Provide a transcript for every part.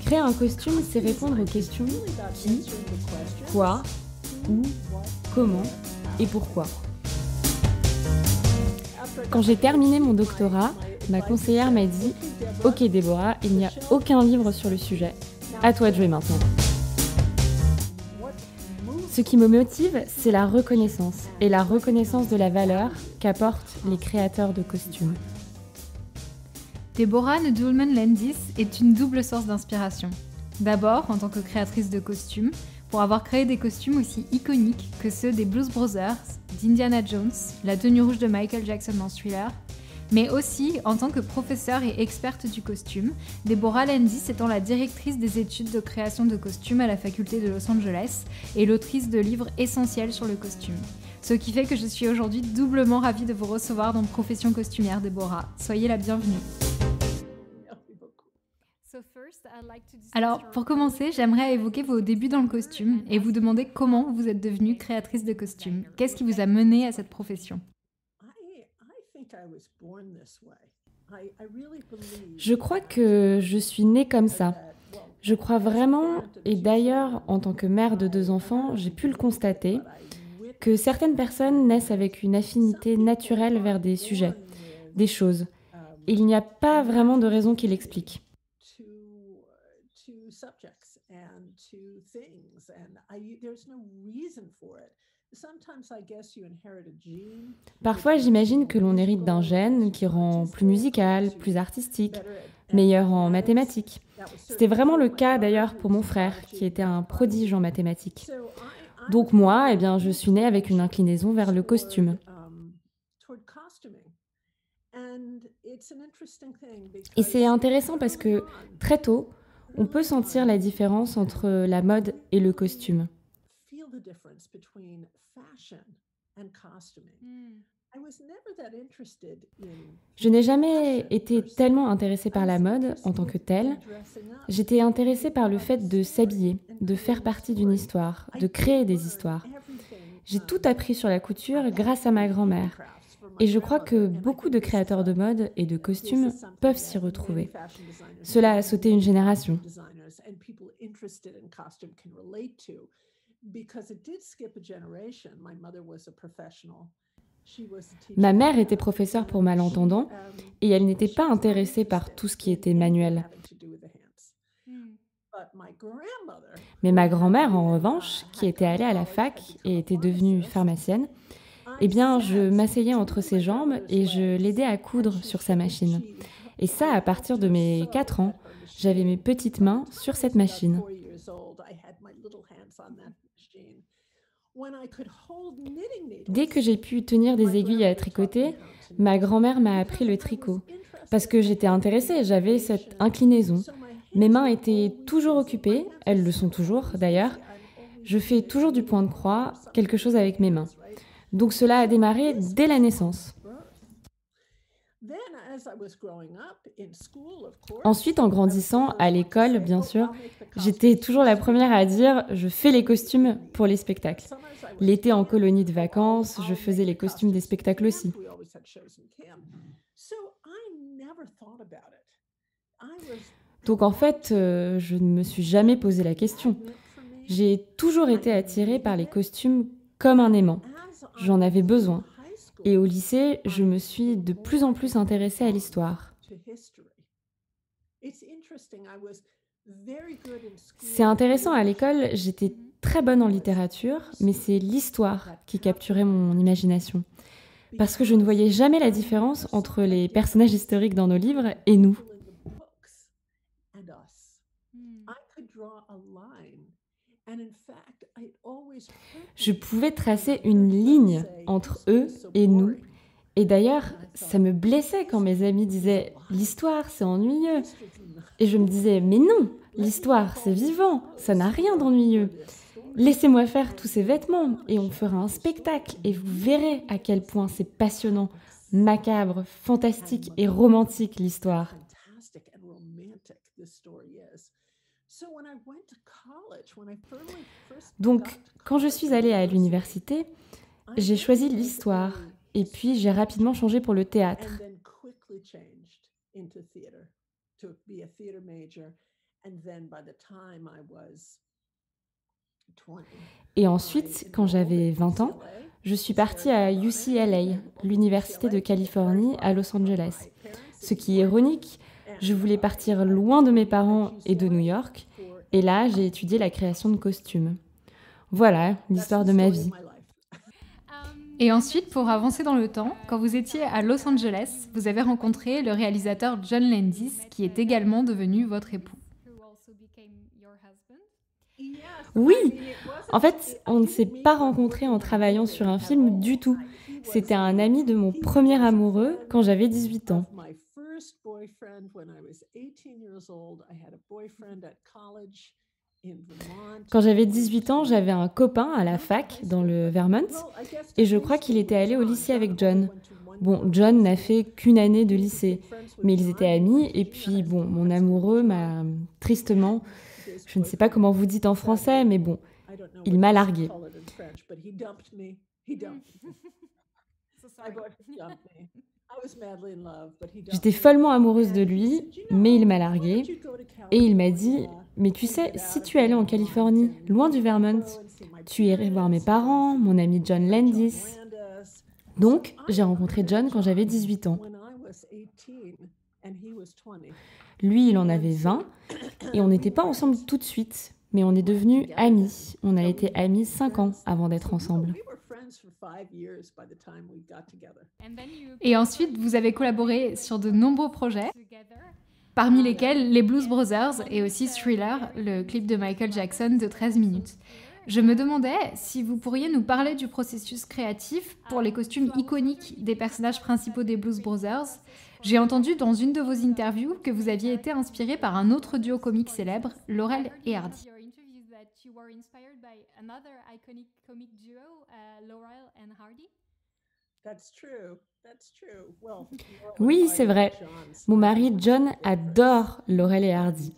Créer un costume, c'est répondre aux questions qui, quoi, où, comment et pourquoi. Quand j'ai terminé mon doctorat, ma conseillère m'a dit « Ok Déborah, il n'y a aucun livre sur le sujet. À toi de jouer maintenant. » Ce qui me motive, c'est la reconnaissance et la reconnaissance de la valeur qu'apportent les créateurs de costumes. Deborah Needleman-Landis est une double source d'inspiration. D'abord, en tant que créatrice de costumes, pour avoir créé des costumes aussi iconiques que ceux des Blues Brothers, d'Indiana Jones, la tenue rouge de Michael Jackson dans Thriller, mais aussi en tant que professeure et experte du costume, Deborah Landis étant la directrice des études de création de costumes à la faculté de Los Angeles et l'autrice de livres essentiels sur le costume. Ce qui fait que je suis aujourd'hui doublement ravie de vous recevoir dans Profession costumière, Deborah. Soyez la bienvenue. Alors, pour commencer, j'aimerais évoquer vos débuts dans le costume et vous demander comment vous êtes devenue créatrice de costumes. Qu'est-ce qui vous a mené à cette profession ? Je crois que je suis née comme ça. Je crois vraiment, et d'ailleurs, en tant que mère de 2 enfants, j'ai pu le constater, que certaines personnes naissent avec une affinité naturelle vers des sujets, des choses. Et il n'y a pas vraiment de raison qui l'explique. Parfois, j'imagine que l'on hérite d'un gène qui rend plus musical, plus artistique, meilleur en mathématiques. C'était vraiment le cas d'ailleurs pour mon frère, qui était un prodige en mathématiques. Donc moi, je suis née avec une inclinaison vers le costume. Et c'est intéressant parce que très tôt, on peut sentir la différence entre la mode et le costume. Je n'ai jamais été tellement intéressée par la mode en tant que telle. J'étais intéressée par le fait de s'habiller, de faire partie d'une histoire, de créer des histoires. J'ai tout appris sur la couture grâce à ma grand-mère. Et je crois que beaucoup de créateurs de mode et de costumes peuvent s'y retrouver. Cela a sauté une génération. Ma mère était professeure pour malentendants et elle n'était pas intéressée par tout ce qui était manuel. Mais ma grand-mère, en revanche, qui était allée à la fac et était devenue pharmacienne, je m'asseyais entre ses jambes et je l'aidais à coudre sur sa machine. Et ça, à partir de mes 4 ans, j'avais mes petites mains sur cette machine. Dès que j'ai pu tenir des aiguilles à tricoter, ma grand-mère m'a appris le tricot. Parce que j'étais intéressée, j'avais cette inclinaison. Mes mains étaient toujours occupées, elles le sont toujours d'ailleurs. Je fais toujours du point de croix, quelque chose avec mes mains. Donc cela a démarré dès la naissance. Ensuite, en grandissant, à l'école, bien sûr, j'étais toujours la première à dire « je fais les costumes pour les spectacles ». L'été, en colonie de vacances, je faisais les costumes des spectacles aussi. Donc en fait, je ne me suis jamais posé la question. J'ai toujours été attirée par les costumes comme un aimant. J'en avais besoin. Et au lycée, je me suis de plus en plus intéressée à l'histoire. C'est intéressant, à l'école, j'étais très bonne en littérature, mais c'est l'histoire qui capturait mon imagination. Parce que je ne voyais jamais la différence entre les personnages historiques dans nos livres et nous. Je pouvais tracer une ligne entre eux et nous. Et d'ailleurs, ça me blessait quand mes amis disaient « l'histoire, c'est ennuyeux ». Et je me disais « mais non, l'histoire, c'est vivant, ça n'a rien d'ennuyeux. Laissez-moi faire tous ces vêtements et on fera un spectacle et vous verrez à quel point c'est passionnant, macabre, fantastique et romantique l'histoire ». Donc, quand je suis allée à l'université, j'ai choisi l'histoire et puis j'ai rapidement changé pour le théâtre. Et ensuite, quand j'avais 20 ans, je suis partie à UCLA, l'Université de Californie à Los Angeles. Ce qui est ironique, je voulais partir loin de mes parents et de New York, et là, j'ai étudié la création de costumes. Voilà l'histoire de ma vie. Et ensuite, pour avancer dans le temps, quand vous étiez à Los Angeles, vous avez rencontré le réalisateur John Landis, qui est également devenu votre époux. Oui, en fait, on ne s'est pas rencontrés en travaillant sur un film du tout. C'était un ami de mon premier amoureux quand j'avais 18 ans. Quand j'avais 18 ans, j'avais un copain à la fac dans le Vermont et je crois qu'il était allé au lycée avec John. Bon, John n'a fait qu'une année de lycée, mais ils étaient amis et puis bon, mon amoureux m'a tristement, je ne sais pas comment vous dites en français, mais bon, il m'a larguée. J'étais follement amoureuse de lui, mais il m'a larguée et il m'a dit « Mais tu sais, si tu allais en Californie, loin du Vermont, tu irais voir mes parents, mon ami John Landis. » Donc, j'ai rencontré John quand j'avais 18 ans. Lui, il en avait 20 et on n'était pas ensemble tout de suite, mais on est devenus amis. On a été amis 5 ans avant d'être ensemble. Et ensuite, vous avez collaboré sur de nombreux projets, parmi lesquels les Blues Brothers et aussi Thriller, le clip de Michael Jackson de 13 minutes. Je me demandais si vous pourriez nous parler du processus créatif pour les costumes iconiques des personnages principaux des Blues Brothers. J'ai entendu dans une de vos interviews que vous aviez été inspiré par un autre duo comique célèbre, Laurel et Hardy. Oui, c'est vrai. Mon mari John adore Laurel et Hardy.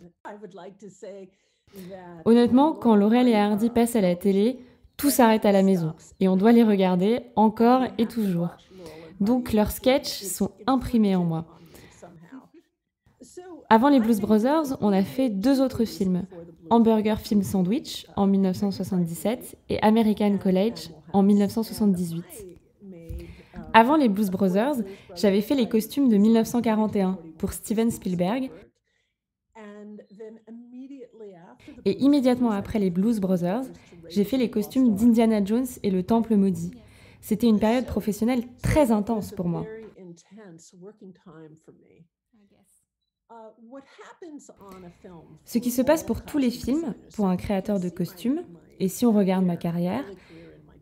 Honnêtement, quand Laurel et Hardy passent à la télé, tout s'arrête à la maison et on doit les regarder encore et toujours. Donc leurs sketchs sont imprimés en moi. Avant les Blues Brothers, on a fait 2 autres films, Hamburger Film Sandwich en 1977 et American College en 1978. Avant les Blues Brothers, j'avais fait les costumes de 1941 pour Steven Spielberg. Et immédiatement après les Blues Brothers, j'ai fait les costumes d'Indiana Jones et le Temple maudit. C'était une période professionnelle très intense pour moi. Ce qui se passe pour tous les films, pour un créateur de costumes, et si on regarde ma carrière,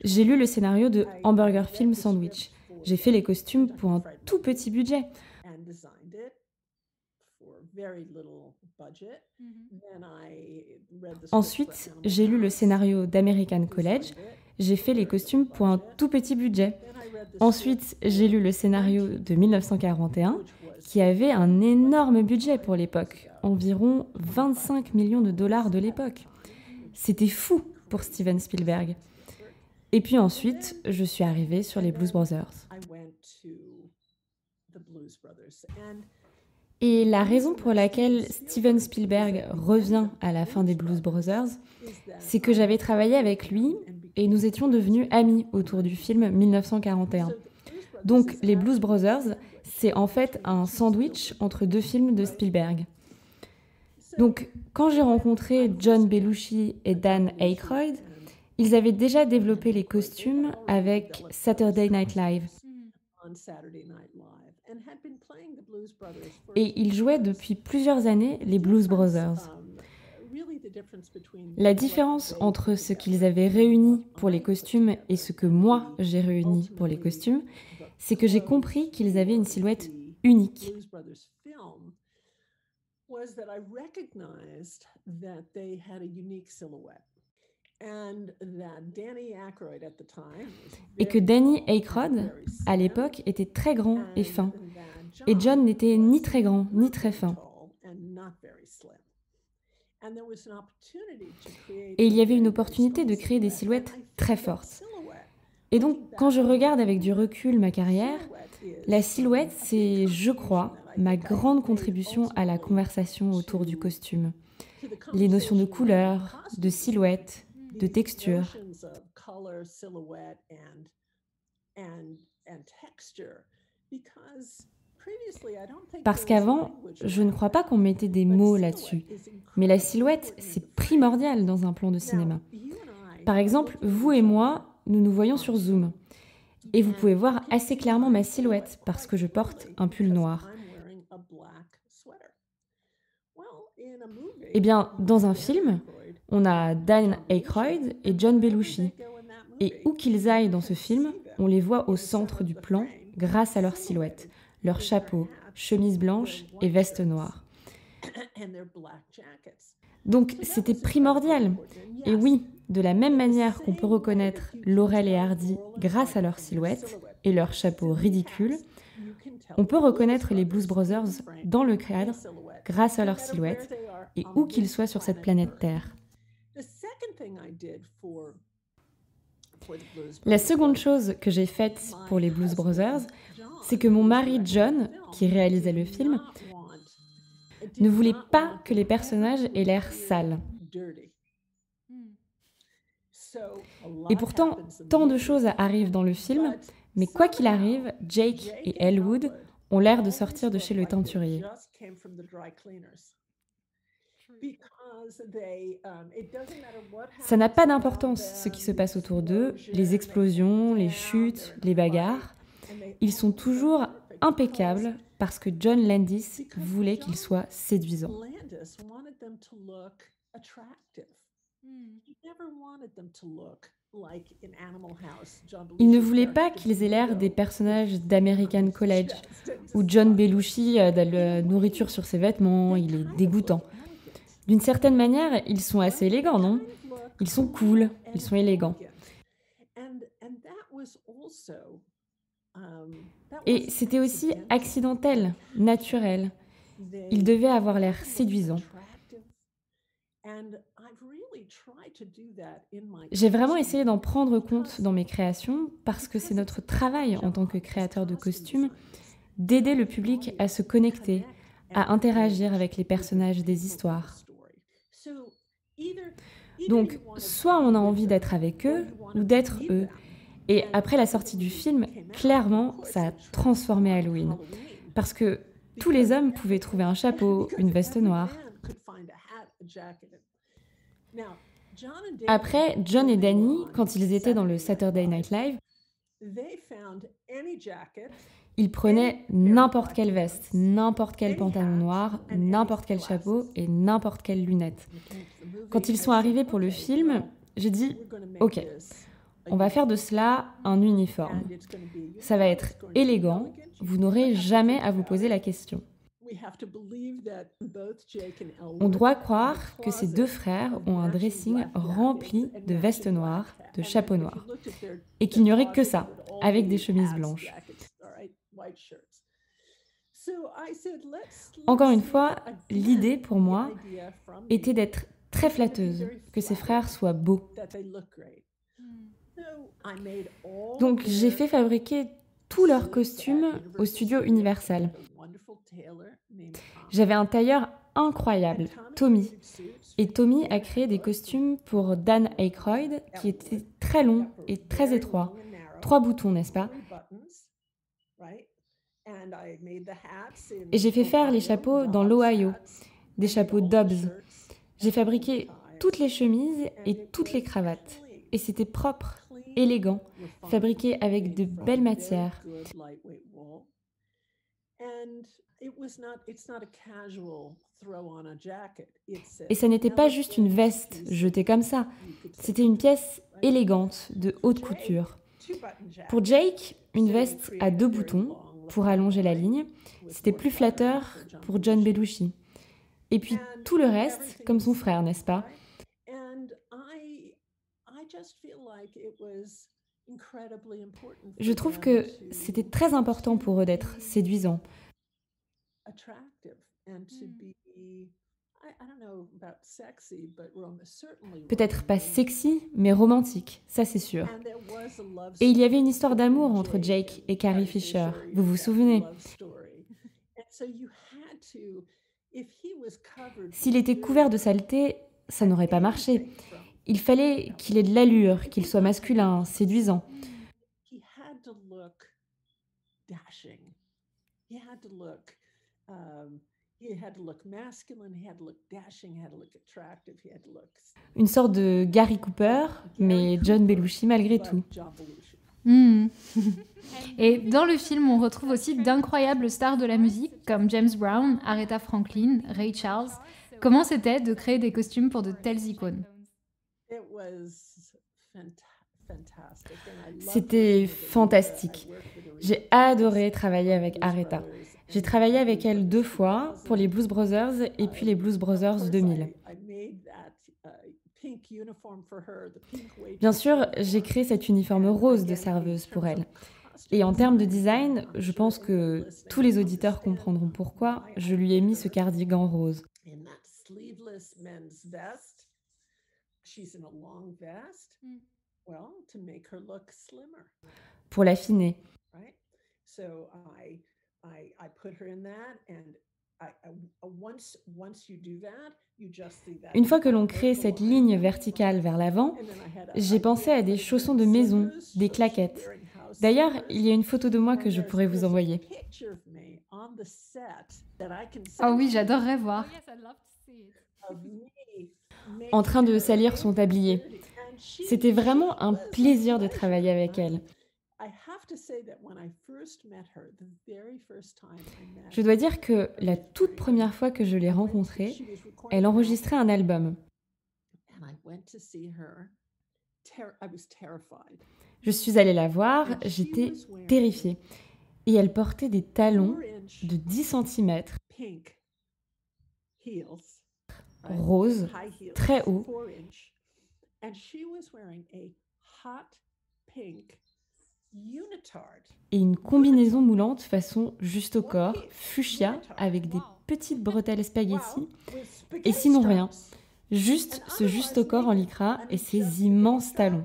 j'ai lu le scénario de Hamburger Film Sandwich. J'ai fait les costumes pour un tout petit budget. Ensuite, j'ai lu le scénario d'American College. J'ai fait les costumes pour un tout petit budget. Ensuite, j'ai lu le scénario de 1941, qui avait un énorme budget pour l'époque, environ 25 millions de dollars de l'époque. C'était fou pour Steven Spielberg. Et puis ensuite, je suis arrivée sur les Blues Brothers. Et la raison pour laquelle Steven Spielberg revient à la fin des Blues Brothers, c'est que j'avais travaillé avec lui et nous étions devenus amis autour du film 1941. Donc les Blues Brothers, c'est en fait un sandwich entre 2 films de Spielberg. Donc quand j'ai rencontré John Belushi et Dan Aykroyd, ils avaient déjà développé les costumes avec Saturday Night Live. Et ils jouaient depuis plusieurs années les Blues Brothers. La différence entre ce qu'ils avaient réuni pour les costumes et ce que moi j'ai réuni pour les costumes, c'est que j'ai compris qu'ils avaient une silhouette unique. Et que Danny Aykroyd, à l'époque, était très grand et fin. Et John n'était ni très grand, ni très fin. Et il y avait une opportunité de créer des silhouettes très fortes. Et donc, quand je regarde avec du recul ma carrière, la silhouette, c'est, je crois, ma grande contribution à la conversation autour du costume. Les notions de couleur, de silhouette, de texture. Parce qu'avant, je ne crois pas qu'on mettait des mots là-dessus. Mais la silhouette, c'est primordial dans un plan de cinéma. Par exemple, vous et moi, nous nous voyons sur Zoom. Et vous pouvez voir assez clairement ma silhouette parce que je porte un pull noir. Eh bien, dans un film, on a Dan Aykroyd et John Belushi. Et où qu'ils aillent dans ce film, on les voit au centre du plan grâce à leur silhouette, leur chapeau, chemise blanche et veste noire. Donc c'était primordial. Et oui, de la même manière qu'on peut reconnaître Laurel et Hardy grâce à leur silhouette et leur chapeau ridicule, on peut reconnaître les Blues Brothers dans le cadre grâce à leur silhouette et où qu'ils soient sur cette planète Terre. La seconde chose que j'ai faite pour les Blues Brothers, c'est que mon mari John, qui réalisait le film, ne voulait pas que les personnages aient l'air sales. Et pourtant, tant de choses arrivent dans le film, mais quoi qu'il arrive, Jake et Elwood ont l'air de sortir de chez le teinturier. Ça n'a pas d'importance ce qui se passe autour d'eux, les explosions, les chutes, les bagarres. Ils sont toujours impeccables parce que John Landis voulait qu'ils soient séduisants. Il ne voulait pas qu'ils aient l'air des personnages d'American College, où John Belushi a de la nourriture sur ses vêtements, il est dégoûtant. D'une certaine manière, ils sont assez élégants, non? Ils sont cool, ils sont élégants. Et c'était aussi accidentel, naturel. Ils devaient avoir l'air séduisants. J'ai vraiment essayé d'en prendre compte dans mes créations parce que c'est notre travail en tant que créateur de costumes d'aider le public à se connecter, à interagir avec les personnages des histoires. Donc, soit on a envie d'être avec eux ou d'être eux. Et après la sortie du film, clairement, ça a transformé Halloween. Parce que tous les hommes pouvaient trouver un chapeau, une veste noire. Après, John et Danny, quand ils étaient dans le Saturday Night Live, ils prenaient n'importe quelle veste, n'importe quel pantalon noir, n'importe quel chapeau et n'importe quelle lunette. Quand ils sont arrivés pour le film, j'ai dit « Ok, on va faire de cela un uniforme. Ça va être élégant, vous n'aurez jamais à vous poser la question. » On doit croire que ces deux frères ont un dressing rempli de vestes noires, de chapeaux noirs, et qu'il n'y aurait que ça, avec des chemises blanches. Encore une fois, l'idée pour moi était d'être très flatteuse, que ces frères soient beaux. Donc j'ai fait fabriquer tous leurs costumes au studio Universal. J'avais un tailleur incroyable, Tommy. Et Tommy a créé des costumes pour Dan Aykroyd qui étaient très longs et très étroits. 3 boutons, n'est-ce pas? Et j'ai fait faire les chapeaux dans l'Ohio, des chapeaux Dobbs. J'ai fabriqué toutes les chemises et toutes les cravates. Et c'était propre, élégant, fabriqué avec de belles matières. Et ça n'était pas juste une veste jetée comme ça. C'était une pièce élégante, de haute couture. Pour Jake, une veste à 2 boutons pour allonger la ligne. C'était plus flatteur pour John Belushi. Et puis tout le reste, comme son frère, n'est-ce pas? Je trouve que c'était très important pour eux d'être séduisants. Peut-être pas sexy, mais romantique, ça c'est sûr. Et il y avait une histoire d'amour entre Jake et Carrie Fisher, vous vous souvenez? S'il était couvert de saleté, ça n'aurait pas marché. Il fallait qu'il ait de l'allure, qu'il soit masculin, séduisant. Une sorte de Gary Cooper, mais John Belushi malgré tout. Hmm. Et dans le film, on retrouve aussi d'incroyables stars de la musique comme James Brown, Aretha Franklin, Ray Charles. Comment c'était de créer des costumes pour de telles icônes? C'était fantastique. J'ai adoré travailler avec Aretha. J'ai travaillé avec elle 2 fois, pour les Blues Brothers et puis les Blues Brothers 2000. Bien sûr, j'ai créé cet uniforme rose de serveuse pour elle. Et en termes de design, je pense que tous les auditeurs comprendront pourquoi je lui ai mis ce cardigan rose. Pour l'affiner. Une fois que l'on crée cette ligne verticale vers l'avant, j'ai pensé à des chaussons de maison, des claquettes. D'ailleurs, il y a une photo de moi que je pourrais vous envoyer. Ah oui, j'adorerais voir. En train de salir son tablier. C'était vraiment un plaisir de travailler avec elle. Je dois dire que la toute première fois que je l'ai rencontrée, elle enregistrait un album. Je suis allée la voir, j'étais terrifiée. Et elle portait des talons de 10 centimètres, roses, très hauts. Et une combinaison moulante façon juste au corps, fuchsia, avec des petites bretelles spaghetti. Et sinon rien. Juste ce juste au corps en lycra et ses immenses talons.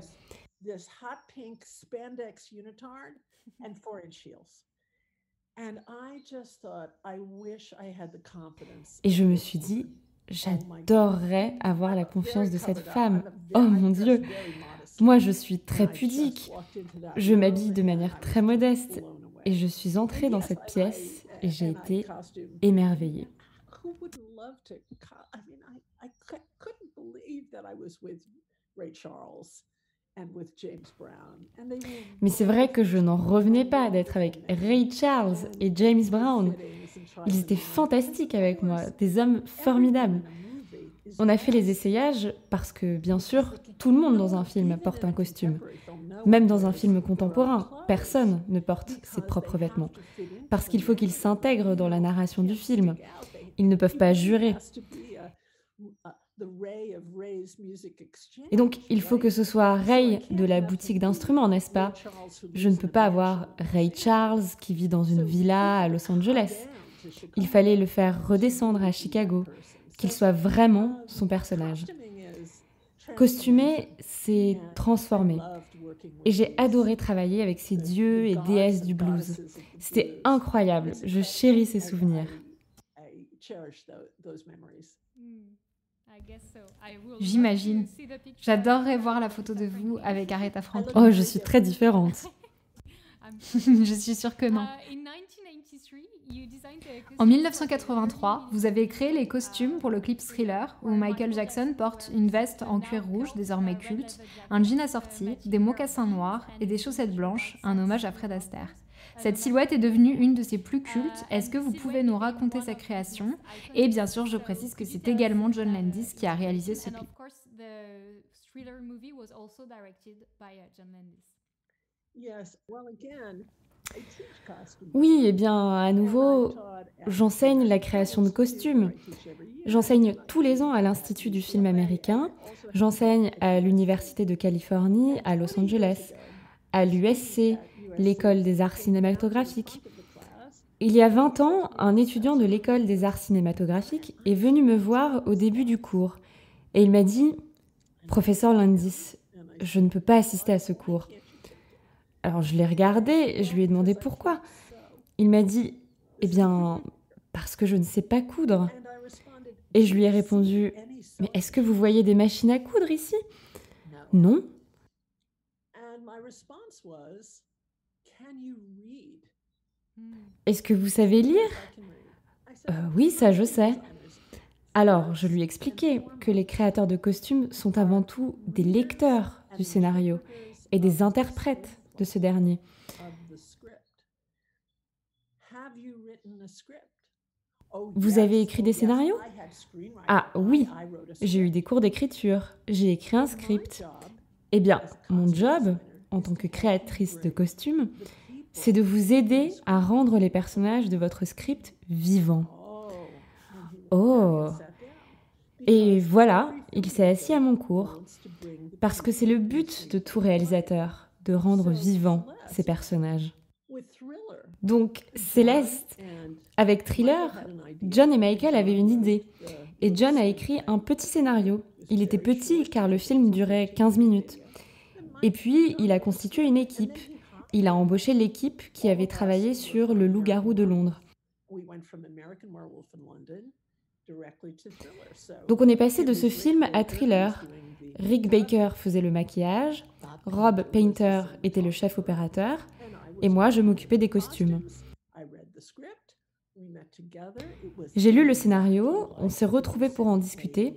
Et je me suis dit, j'adorerais avoir la confiance de cette femme. Oh mon Dieu! Moi, je suis très pudique. Je m'habille de manière très modeste. Et je suis entrée dans cette pièce et j'ai été émerveillée. Mais c'est vrai que je n'en revenais pas d'être avec Ray Charles et James Brown. Ils étaient fantastiques avec moi, des hommes formidables. On a fait les essayages parce que, bien sûr, tout le monde dans un film porte un costume. Même dans un film contemporain, personne ne porte ses propres vêtements. Parce qu'il faut qu'ils s'intègrent dans la narration du film. Ils ne peuvent pas jurer. Et donc, il faut que ce soit Ray de la boutique d'instruments, n'est-ce pas? Je ne peux pas avoir Ray Charles qui vit dans une villa à Los Angeles. Il fallait le faire redescendre à Chicago, qu'il soit vraiment son personnage. Costumer, c'est transformer. Et j'ai adoré travailler avec ces dieux et déesses du blues. C'était incroyable, je chéris ces souvenirs. J'imagine. J'adorerais voir la photo de vous avec Aretha Franklin. Oh, je suis très différente. Je suis sûre que non. En 1983, vous avez créé les costumes pour le clip Thriller, où Michael Jackson porte une veste en cuir rouge, désormais culte, un jean assorti, des mocassins noirs et des chaussettes blanches, un hommage à Fred Astaire. Cette silhouette est devenue une de ses plus cultes. Est-ce que vous pouvez nous raconter sa création? Et bien sûr, je précise que c'est également John Landis qui a réalisé ce clip. Oui, et bien, à nouveau, j'enseigne la création de costumes. J'enseigne tous les ans à l'Institut du film américain. J'enseigne à l'Université de Californie, à Los Angeles, à l'USC, l'École des arts cinématographiques. Il y a 20 ans, un étudiant de l'École des arts cinématographiques est venu me voir au début du cours. Et il m'a dit « Professeur Landis, je ne peux pas assister à ce cours. » Alors je l'ai regardé et je lui ai demandé pourquoi. Il m'a dit « Eh bien, parce que je ne sais pas coudre. Et je lui ai répondu, mais est-ce que vous voyez des machines à coudre ici? Non. Est-ce que vous savez lire? Oui, ça je sais. Alors, je lui ai expliqué que les créateurs de costumes sont avant tout des lecteurs du scénario et des interprètes de ce dernier. Vous avez écrit des scénarios? Ah oui, j'ai eu des cours d'écriture, j'ai écrit un script. Eh bien, mon job, en tant que créatrice de costumes, c'est de vous aider à rendre les personnages de votre script vivants. Oh! Et voilà, il s'est assis à mon cours, parce que c'est le but de tout réalisateur, de rendre vivants ces personnages. Donc, Céleste, avec Thriller, John et Michael avaient une idée, et John a écrit un petit scénario. Il était petit car le film durait 15 minutes. Et puis, il a constitué une équipe. Il a embauché l'équipe qui avait travaillé sur Le Loup-garou de Londres. Donc on est passé de ce film à Thriller. Rick Baker faisait le maquillage, Rob Painter était le chef opérateur, et moi je m'occupais des costumes. J'ai lu le scénario, on s'est retrouvés pour en discuter.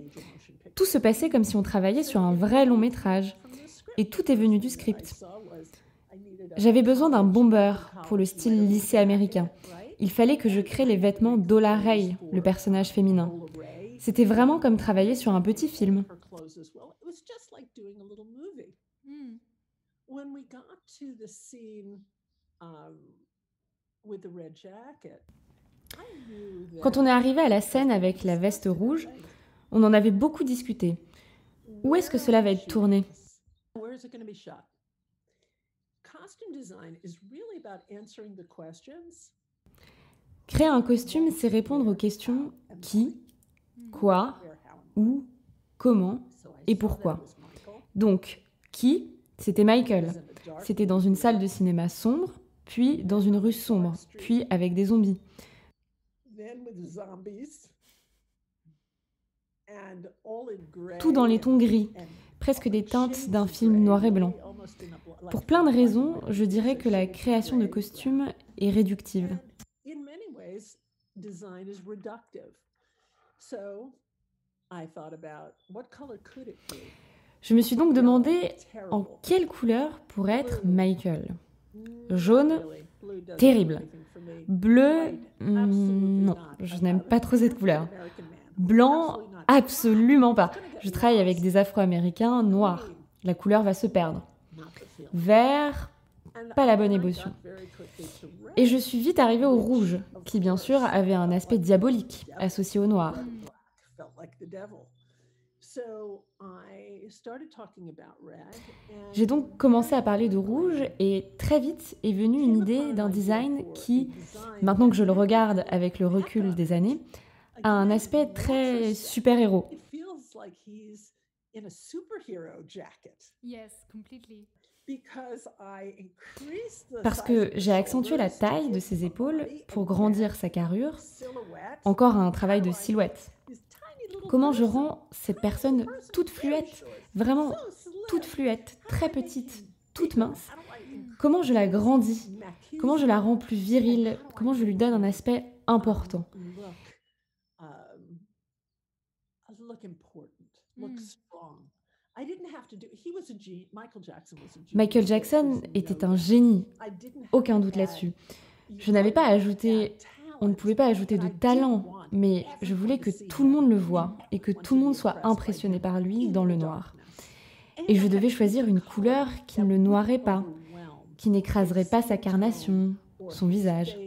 Tout se passait comme si on travaillait sur un vrai long métrage. Et tout est venu du script. J'avais besoin d'un bomber pour le style lycée américain. Il fallait que je crée les vêtements d'Ola Ray, le personnage féminin. C'était vraiment comme travailler sur un petit film. Quand on est arrivé à la scène avec la veste rouge, on en avait beaucoup discuté. Où est-ce que cela va être tourné? Créer un costume, c'est répondre aux questions qui, quoi, où, comment et pourquoi. Donc, qui? C'était Michael. C'était dans une salle de cinéma sombre, puis dans une rue sombre, puis avec des zombies. Tout dans les tons gris, presque des teintes d'un film noir et blanc. Pour plein de raisons, je dirais que la création de costumes est réductive. Je me suis donc demandé en quelle couleur pourrait être Michael. Jaune, terrible. Bleu, non, je n'aime pas trop cette couleur. Blanc, absolument pas. Je travaille avec des Afro-Américains noirs. La couleur va se perdre. Vert, pas la bonne émotion. Et je suis vite arrivée au rouge, qui bien sûr avait un aspect diabolique, associé au noir. J'ai donc commencé à parler de rouge et très vite est venue une idée d'un design qui, maintenant que je le regarde avec le recul des années, a un aspect très super-héros. Parce que j'ai accentué la taille de ses épaules pour grandir sa carrure. Encore un travail de silhouette. Comment je rends cette personne toute fluette, vraiment toute fluette, très petite, toute mince? Comment je la grandis? Comment je la rends plus virile? Comment je lui donne un aspect important? Michael Jackson était un génie, aucun doute là-dessus. Je n'avais pas ajouté, on ne pouvait pas ajouter de talent, mais je voulais que tout le monde le voie et que tout le monde soit impressionné par lui dans le noir. Et je devais choisir une couleur qui ne le noirait pas, qui n'écraserait pas sa carnation, son visage.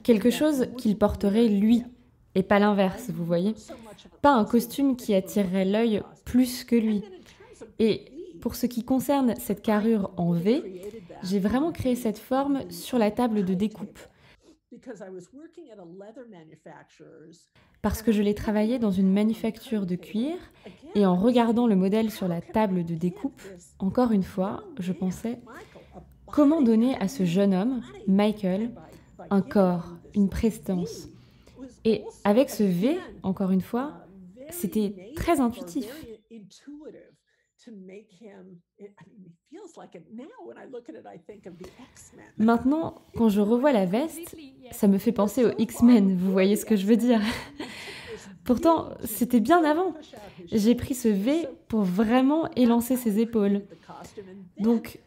Quelque chose qu'il porterait lui, et pas l'inverse, vous voyez. Pas un costume qui attirerait l'œil plus que lui. Et pour ce qui concerne cette carrure en V, j'ai vraiment créé cette forme sur la table de découpe. Parce que je l'ai travaillé dans une manufacture de cuir, et en regardant le modèle sur la table de découpe, encore une fois, je pensais, comment donner à ce jeune homme, Michael, un corps, une prestance. Et avec ce V, encore une fois, c'était très intuitif. Maintenant, quand je revois la veste, ça me fait penser aux X-Men, vous voyez ce que je veux dire? Pourtant, c'était bien avant. J'ai pris ce V pour vraiment élancer ses épaules. Donc,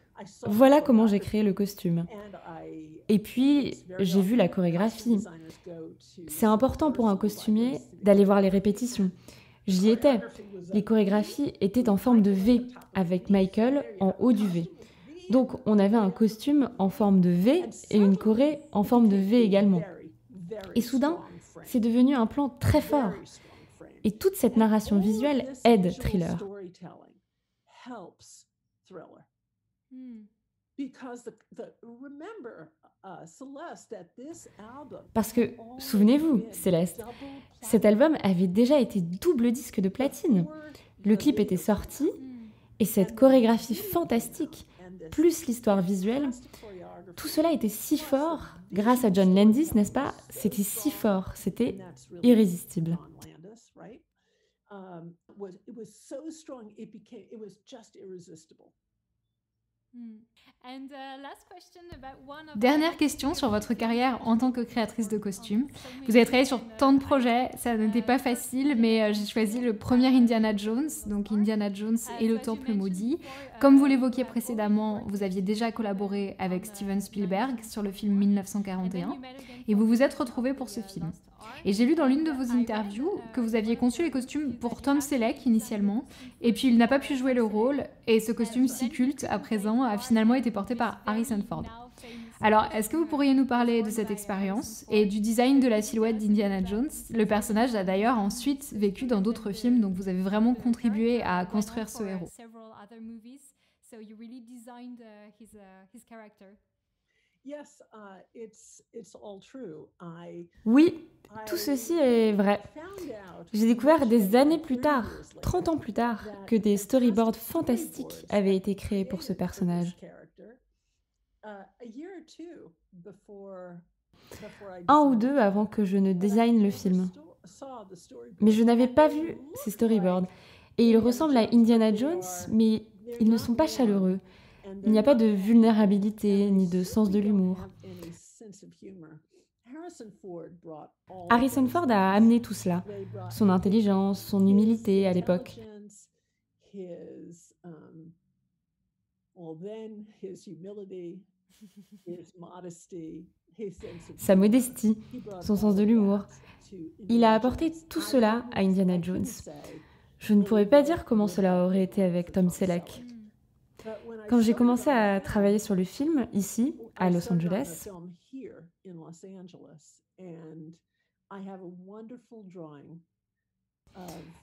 voilà comment j'ai créé le costume. Et puis, j'ai vu la chorégraphie. C'est important pour un costumier d'aller voir les répétitions. J'y étais. Les chorégraphies étaient en forme de V, avec Michael en haut du V. Donc, on avait un costume en forme de V et une choré en forme de V également. Et soudain, c'est devenu un plan très fort. Et toute cette narration visuelle aide Thriller. Parce que, souvenez-vous, Céleste, cet album avait déjà été double disque de platine. Le clip était sorti, et cette chorégraphie fantastique, plus l'histoire visuelle, tout cela était si fort, grâce à John Landis, n'est-ce pas? C'était si fort, c'était irrésistible. Dernière question sur votre carrière en tant que créatrice de costumes. Vous avez travaillé sur tant de projets, ça n'était pas facile, mais j'ai choisi le premier Indiana Jones, donc Indiana Jones et le Temple maudit. Comme vous l'évoquiez précédemment, vous aviez déjà collaboré avec Steven Spielberg sur le film 1941 et vous vous êtes retrouvé pour ce film. Et j'ai lu dans l'une de vos interviews que vous aviez conçu les costumes pour Tom Selleck initialement, et puis il n'a pas pu jouer le rôle, et ce costume si culte à présent a finalement été porté par Harrison Ford. Alors, est-ce que vous pourriez nous parler de cette expérience et du design de la silhouette d'Indiana Jones? Le personnage a d'ailleurs ensuite vécu dans d'autres films, donc vous avez vraiment contribué à construire ce héros. Oui, tout ceci est vrai. J'ai découvert des années plus tard, 30 ans plus tard, que des storyboards fantastiques avaient été créés pour ce personnage. Un ou deux avant que je ne design le film. Mais je n'avais pas vu ces storyboards. Et ils ressemblent à Indiana Jones, mais ils ne sont pas chaleureux. Il n'y a pas de vulnérabilité ni de sens de l'humour. Harrison Ford a amené tout cela, son intelligence, son humilité à l'époque. Sa modestie, son sens de l'humour. Il a apporté tout cela à Indiana Jones. Je ne pourrais pas dire comment cela aurait été avec Tom Selleck. Quand j'ai commencé à travailler sur le film, ici, à Los Angeles,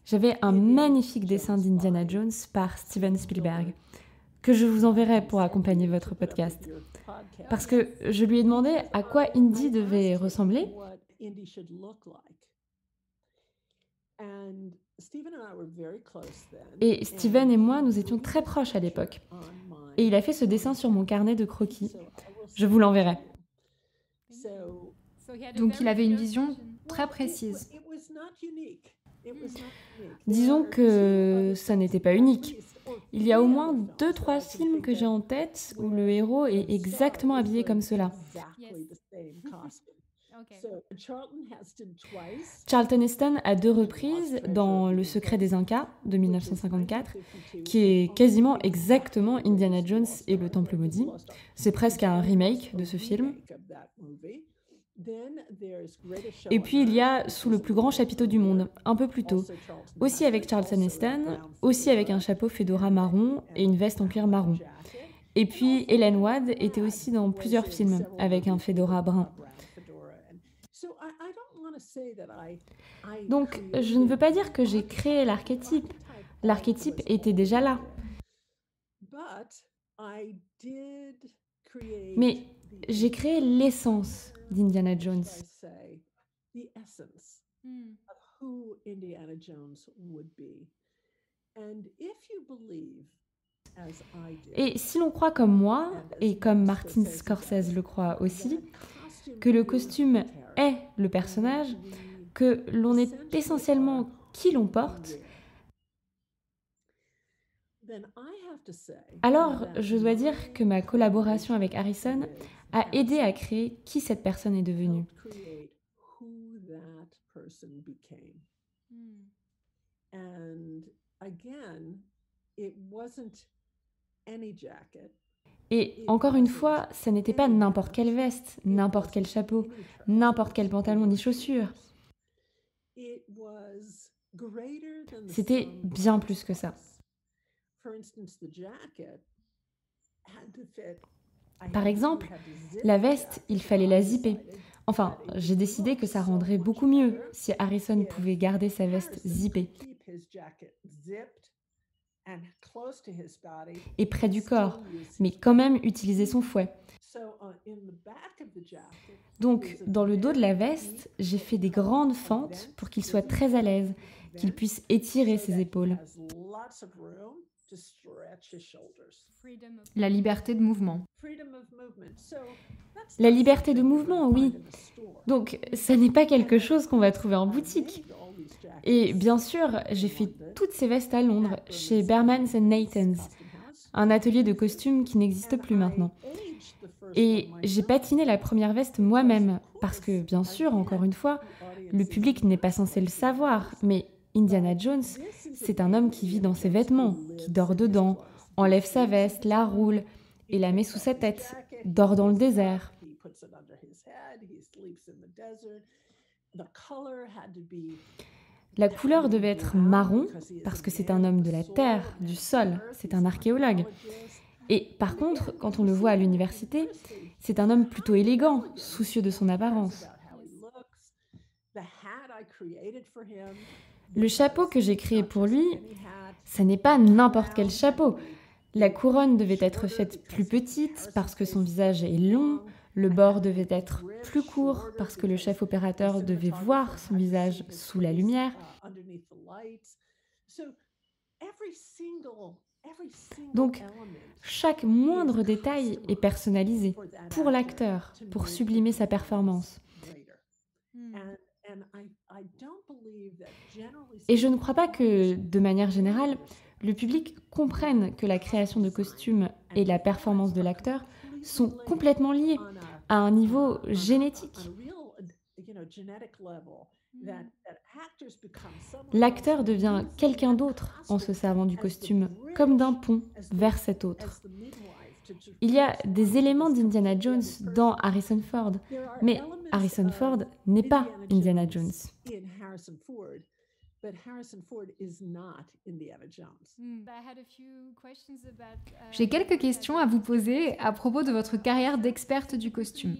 j'avais un magnifique dessin d'Indiana Jones par Steven Spielberg, que je vous enverrai pour accompagner votre podcast. Parce que je lui ai demandé à quoi Indy devait ressembler. Et Steven et moi, nous étions très proches à l'époque. Et il a fait ce dessin sur mon carnet de croquis. Je vous l'enverrai. Donc il avait une vision très précise. Disons que ça n'était pas unique. Il y a au moins 2-3 films que j'ai en tête où le héros est exactement habillé comme cela. Charlton Heston à 2 reprises dans Le secret des Incas de 1954, qui est quasiment exactement Indiana Jones et le Temple maudit. C'est presque un remake de ce film. Et puis il y a Sous le plus grand chapiteau du monde, un peu plus tôt, aussi avec Charlton Heston, aussi avec un chapeau fedora marron et une veste en cuir marron. Et puis Ellen Wade était aussi dans plusieurs films avec un fedora brun. Donc je ne veux pas dire que j'ai créé l'archétype. L'archétype était déjà là. Mais j'ai créé l'essence d'Indiana Jones. Et si l'on croit comme moi, et comme Martin Scorsese le croit aussi, que le costume est le personnage, que l'on est essentiellement qui l'on porte, alors je dois dire que ma collaboration avec Harrison a aidé à créer qui cette personne est devenue. Et encore une fois, ça n'était pas n'importe quelle veste, n'importe quel chapeau, n'importe quel pantalon ni chaussures. C'était bien plus que ça. Par exemple, la veste, il fallait la zipper. Enfin, j'ai décidé que ça rendrait beaucoup mieux si Harrison pouvait garder sa veste zippée et près du corps, mais quand même utiliser son fouet. Donc, dans le dos de la veste, j'ai fait des grandes fentes pour qu'il soit très à l'aise, qu'il puisse étirer ses épaules. La liberté de mouvement. La liberté de mouvement, oui. Donc, ça n'est pas quelque chose qu'on va trouver en boutique. Et bien sûr, j'ai fait toutes ces vestes à Londres, chez Bermans Nathans, un atelier de costumes qui n'existe plus maintenant. Et j'ai patiné la première veste moi-même, parce que, bien sûr, encore une fois, le public n'est pas censé le savoir, mais Indiana Jones, c'est un homme qui vit dans ses vêtements, qui dort dedans, enlève sa veste, la roule et la met sous sa tête, dort dans le désert. La couleur devait être marron, parce que c'est un homme de la terre, du sol, c'est un archéologue. Et par contre, quand on le voit à l'université, c'est un homme plutôt élégant, soucieux de son apparence. Le chapeau que j'ai créé pour lui, ça n'est pas n'importe quel chapeau. La couronne devait être faite plus petite parce que son visage est long, le bord devait être plus court parce que le chef opérateur devait voir son visage sous la lumière. Donc, chaque moindre détail est personnalisé pour l'acteur, pour sublimer sa performance. Et je ne crois pas que, de manière générale, le public comprenne que la création de costumes et la performance de l'acteur sont complètement liées à un niveau génétique. L'acteur devient quelqu'un d'autre en se servant du costume, comme d'un pont vers cet autre. Il y a des éléments d'Indiana Jones dans Harrison Ford, mais Harrison Ford n'est pas Indiana Jones. J'ai quelques questions à vous poser à propos de votre carrière d'experte du costume.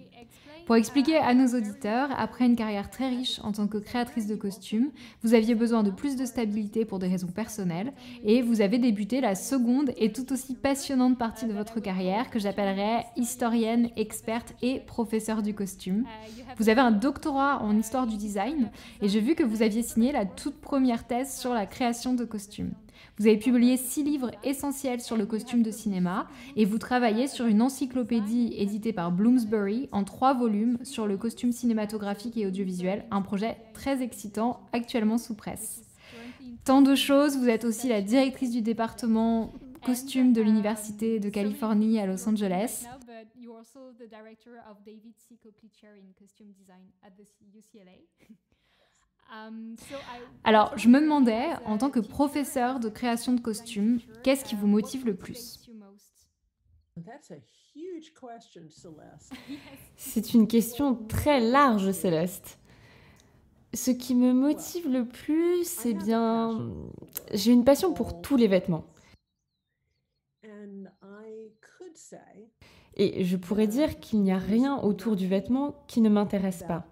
Pour expliquer à nos auditeurs, après une carrière très riche en tant que créatrice de costumes, vous aviez besoin de plus de stabilité pour des raisons personnelles et vous avez débuté la seconde et tout aussi passionnante partie de votre carrière que j'appellerais historienne, experte et professeure du costume. Vous avez un doctorat en histoire du design et j'ai vu que vous aviez signé la toute première thèse sur la création de costumes. Vous avez publié 6 livres essentiels sur le costume de cinéma et vous travaillez sur une encyclopédie éditée par Bloomsbury en 3 volumes sur le costume cinématographique et audiovisuel, un projet très excitant actuellement sous presse. Tant de choses, vous êtes aussi la directrice du département costume de l'Université de Californie à Los Angeles. Alors, je me demandais, en tant que professeur de création de costumes, qu'est-ce qui vous motive le plus ? C'est une question très large, Céleste. Ce qui me motive le plus, c'est bien... J'ai une passion pour tous les vêtements. Et je pourrais dire qu'il n'y a rien autour du vêtement qui ne m'intéresse pas.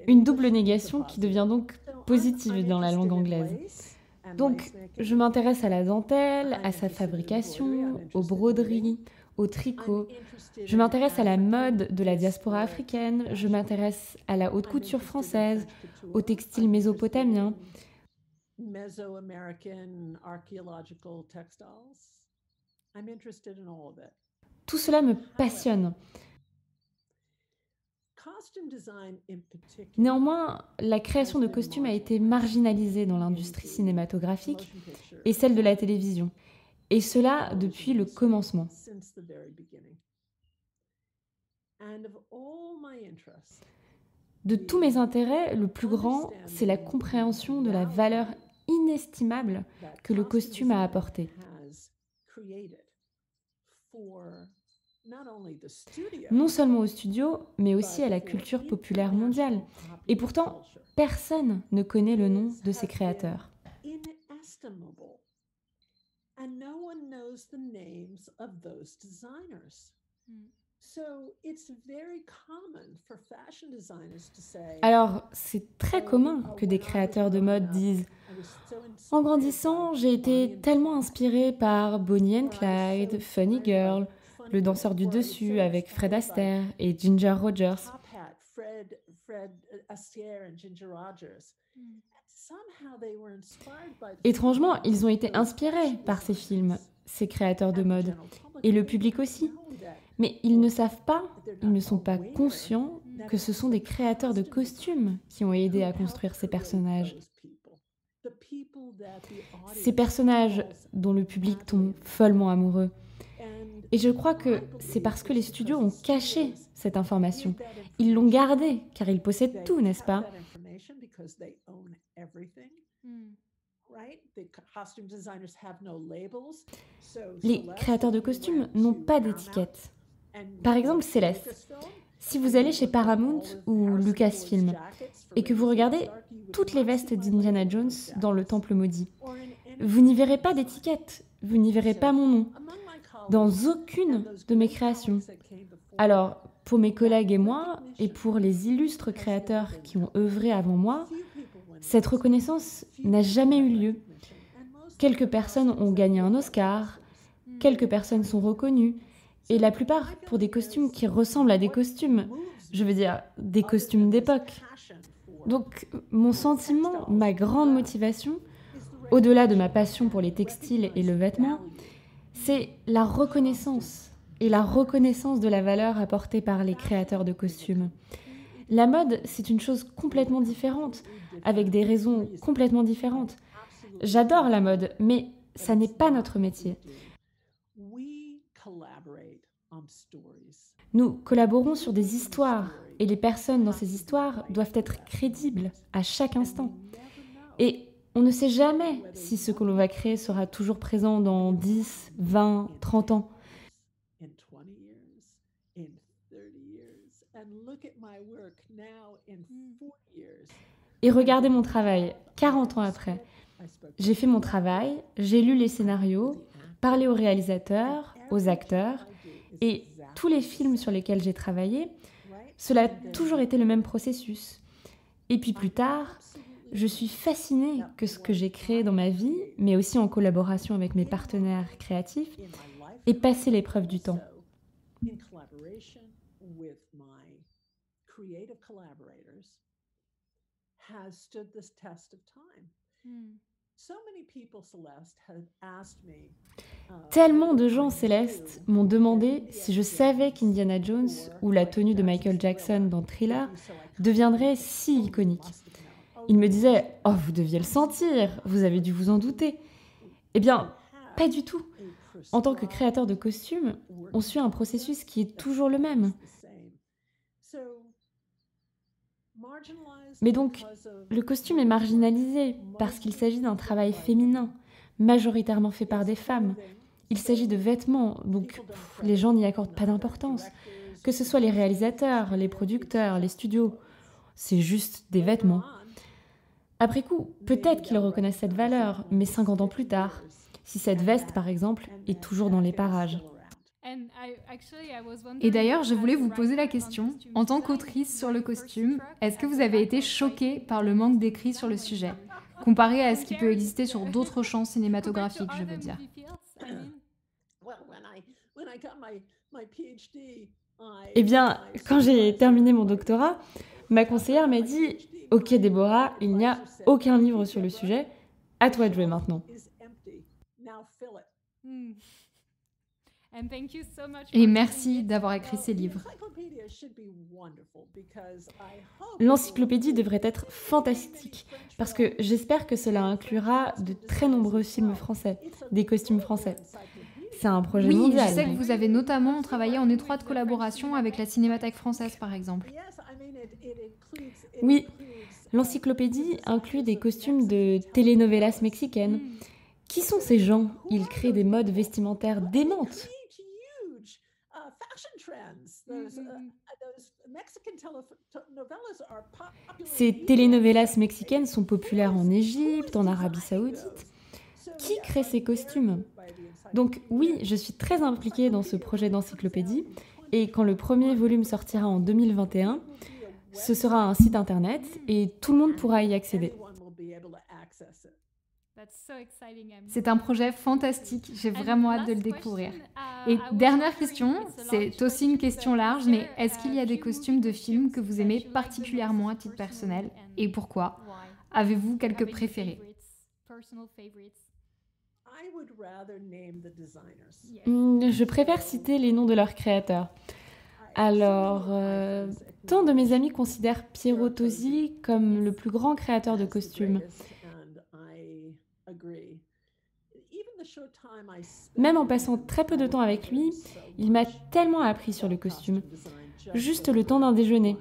Une double négation qui devient donc positive dans la langue anglaise. Donc, je m'intéresse à la dentelle, à sa fabrication, aux broderies, au tricot. Je m'intéresse à la mode de la diaspora africaine, je m'intéresse à la haute couture française, au textile mésopotamien. Tout cela me passionne. Néanmoins, la création de costumes a été marginalisée dans l'industrie cinématographique et celle de la télévision. Et cela depuis le commencement. De tous mes intérêts, le plus grand, c'est la compréhension de la valeur inestimable que le costume a apportée. Non seulement au studio, mais aussi à la culture populaire mondiale. Et pourtant, personne ne connaît le nom de ses créateurs. Alors, c'est très commun que des créateurs de mode disent « En grandissant, j'ai été tellement inspirée par Bonnie and Clyde, Funny Girl, Le danseur du dessus avec Fred Astaire et Ginger Rogers. » Étrangement, ils ont été inspirés par ces films, ces créateurs de mode, et le public aussi. Mais ils ne savent pas, ils ne sont pas conscients que ce sont des créateurs de costumes qui ont aidé à construire ces personnages. Ces personnages dont le public tombe follement amoureux. Et je crois que c'est parce que les studios ont caché cette information. Ils l'ont gardée, car ils possèdent tout, n'est-ce pas ? Les créateurs de costumes n'ont pas d'étiquette. Par exemple, Céleste. Si vous allez chez Paramount ou Lucasfilm et que vous regardez toutes les vestes d'Indiana Jones dans le Temple maudit, vous n'y verrez pas d'étiquette, vous n'y verrez pas mon nom, dans aucune de mes créations. Alors, pour mes collègues et moi, et pour les illustres créateurs qui ont œuvré avant moi, cette reconnaissance n'a jamais eu lieu. Quelques personnes ont gagné un Oscar, quelques personnes sont reconnues, et la plupart pour des costumes qui ressemblent à des costumes, je veux dire des costumes d'époque. Donc mon sentiment, ma grande motivation, au-delà de ma passion pour les textiles et le vêtement, c'est la reconnaissance, et la reconnaissance de la valeur apportée par les créateurs de costumes. La mode, c'est une chose complètement différente, avec des raisons complètement différentes. J'adore la mode, mais ça n'est pas notre métier. Nous collaborons sur des histoires, et les personnes dans ces histoires doivent être crédibles à chaque instant. Et on ne sait jamais si ce que l'on va créer sera toujours présent dans 10, 20, 30 ans. Et regardez mon travail, 40 ans après. J'ai fait mon travail, j'ai lu les scénarios, parlé aux réalisateurs, aux acteurs, et tous les films sur lesquels j'ai travaillé, cela a toujours été le même processus. Et puis plus tard, je suis fascinée que ce que j'ai créé dans ma vie, mais aussi en collaboration avec mes partenaires créatifs, ait passé l'épreuve du temps. Tellement de gens, Céleste, m'ont demandé si je savais qu'Indiana Jones ou la tenue de Michael Jackson dans Thriller deviendrait si iconique. Ils me disaient « Oh, vous deviez le sentir, vous avez dû vous en douter ». Eh bien, pas du tout. En tant que créateur de costumes, on suit un processus qui est toujours le même. Mais donc, le costume est marginalisé parce qu'il s'agit d'un travail féminin, majoritairement fait par des femmes. Il s'agit de vêtements, donc les gens n'y accordent pas d'importance. Que ce soit les réalisateurs, les producteurs, les studios, c'est juste des vêtements. Après coup, peut-être qu'ils reconnaissent cette valeur, mais 50 ans plus tard, si cette veste, par exemple, est toujours dans les parages. Et d'ailleurs, je voulais vous poser la question, en tant qu'autrice sur le costume, est-ce que vous avez été choquée par le manque d'écrits sur le sujet, comparé à ce qui peut exister sur d'autres champs cinématographiques, je veux dire? Eh bien, quand j'ai terminé mon doctorat, ma conseillère m'a dit « Ok Déborah, il n'y a aucun livre sur le sujet, à toi de jouer maintenant. » Et merci d'avoir écrit ces livres. L'encyclopédie devrait être fantastique, parce que j'espère que cela inclura de très nombreux films français, des costumes français. C'est un projet Oui, mondial. je sais que vous avez notamment travaillé en étroite collaboration avec la Cinémathèque française, par exemple. Oui, l'encyclopédie inclut des costumes de telenovelas mexicaines. Qui sont ces gens? Ils créent des modes vestimentaires démentes. Ces telenovelas mexicaines sont populaires en Égypte, en Arabie Saoudite. Qui crée ces costumes? Donc oui, je suis très impliquée dans ce projet d'encyclopédie et quand le premier volume sortira en 2021, ce sera un site internet et tout le monde pourra y accéder. C'est un projet fantastique, j'ai vraiment hâte de le découvrir. Et dernière question, c'est aussi une question large, mais est-ce qu'il y a des costumes de films que vous aimez particulièrement à titre personnel et pourquoi? Avez-vous quelques préférés? Je préfère citer les noms de leurs créateurs. Alors, tant de mes amis considèrent Piero Tosi comme le plus grand créateur de costumes. Même en passant très peu de temps avec lui, il m'a tellement appris sur le costume. Juste le temps d'un déjeuner.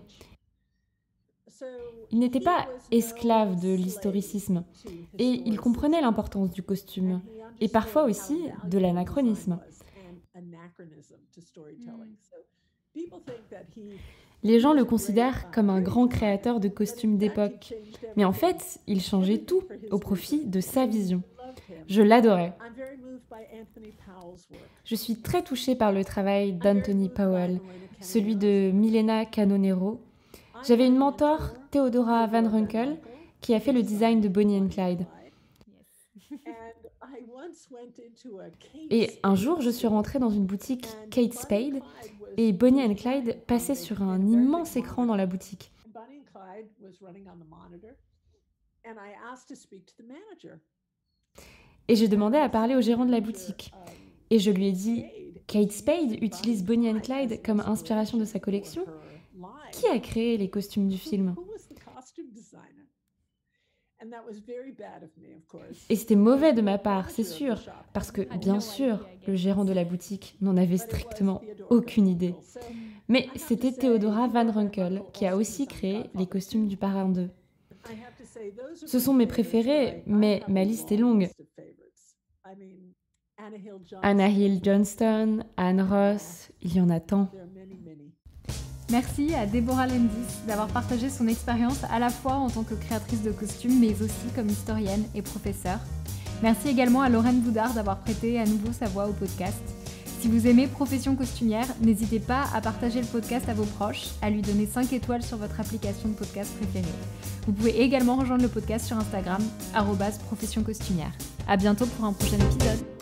Il n'était pas esclave de l'historicisme et il comprenait l'importance du costume et parfois aussi de l'anachronisme. Les gens le considèrent comme un grand créateur de costumes d'époque, mais en fait, il changeait tout au profit de sa vision. Je l'adorais. Je suis très touchée par le travail d'Anthony Powell, celui de Milena Canonero. J'avais une mentor, Theodora Van Runkel, qui a fait le design de Bonnie and Clyde. Et un jour, je suis rentrée dans une boutique Kate Spade et Bonnie and Clyde passait sur un immense écran dans la boutique. Et j'ai demandé à parler au gérant de la boutique. Et je lui ai dit « Kate Spade utilise Bonnie and Clyde comme inspiration de sa collection. Qui a créé les costumes du film ?» Et c'était mauvais de ma part, c'est sûr, parce que, bien sûr, le gérant de la boutique n'en avait strictement aucune idée. Mais c'était Theodora Van Runkel qui a aussi créé les costumes du Parrain 2. Ce sont mes préférés, mais ma liste est longue. Anna Hill Johnston, Anne Ross, il y en a tant. Merci à Deborah Lendis d'avoir partagé son expérience à la fois en tant que créatrice de costumes, mais aussi comme historienne et professeure. Merci également à Lorraine Boudard d'avoir prêté à nouveau sa voix au podcast. Si vous aimez Profession costumière, n'hésitez pas à partager le podcast à vos proches, à lui donner 5 étoiles sur votre application de podcast préférée. Vous pouvez également rejoindre le podcast sur Instagram, @professioncostumière. À bientôt pour un prochain épisode.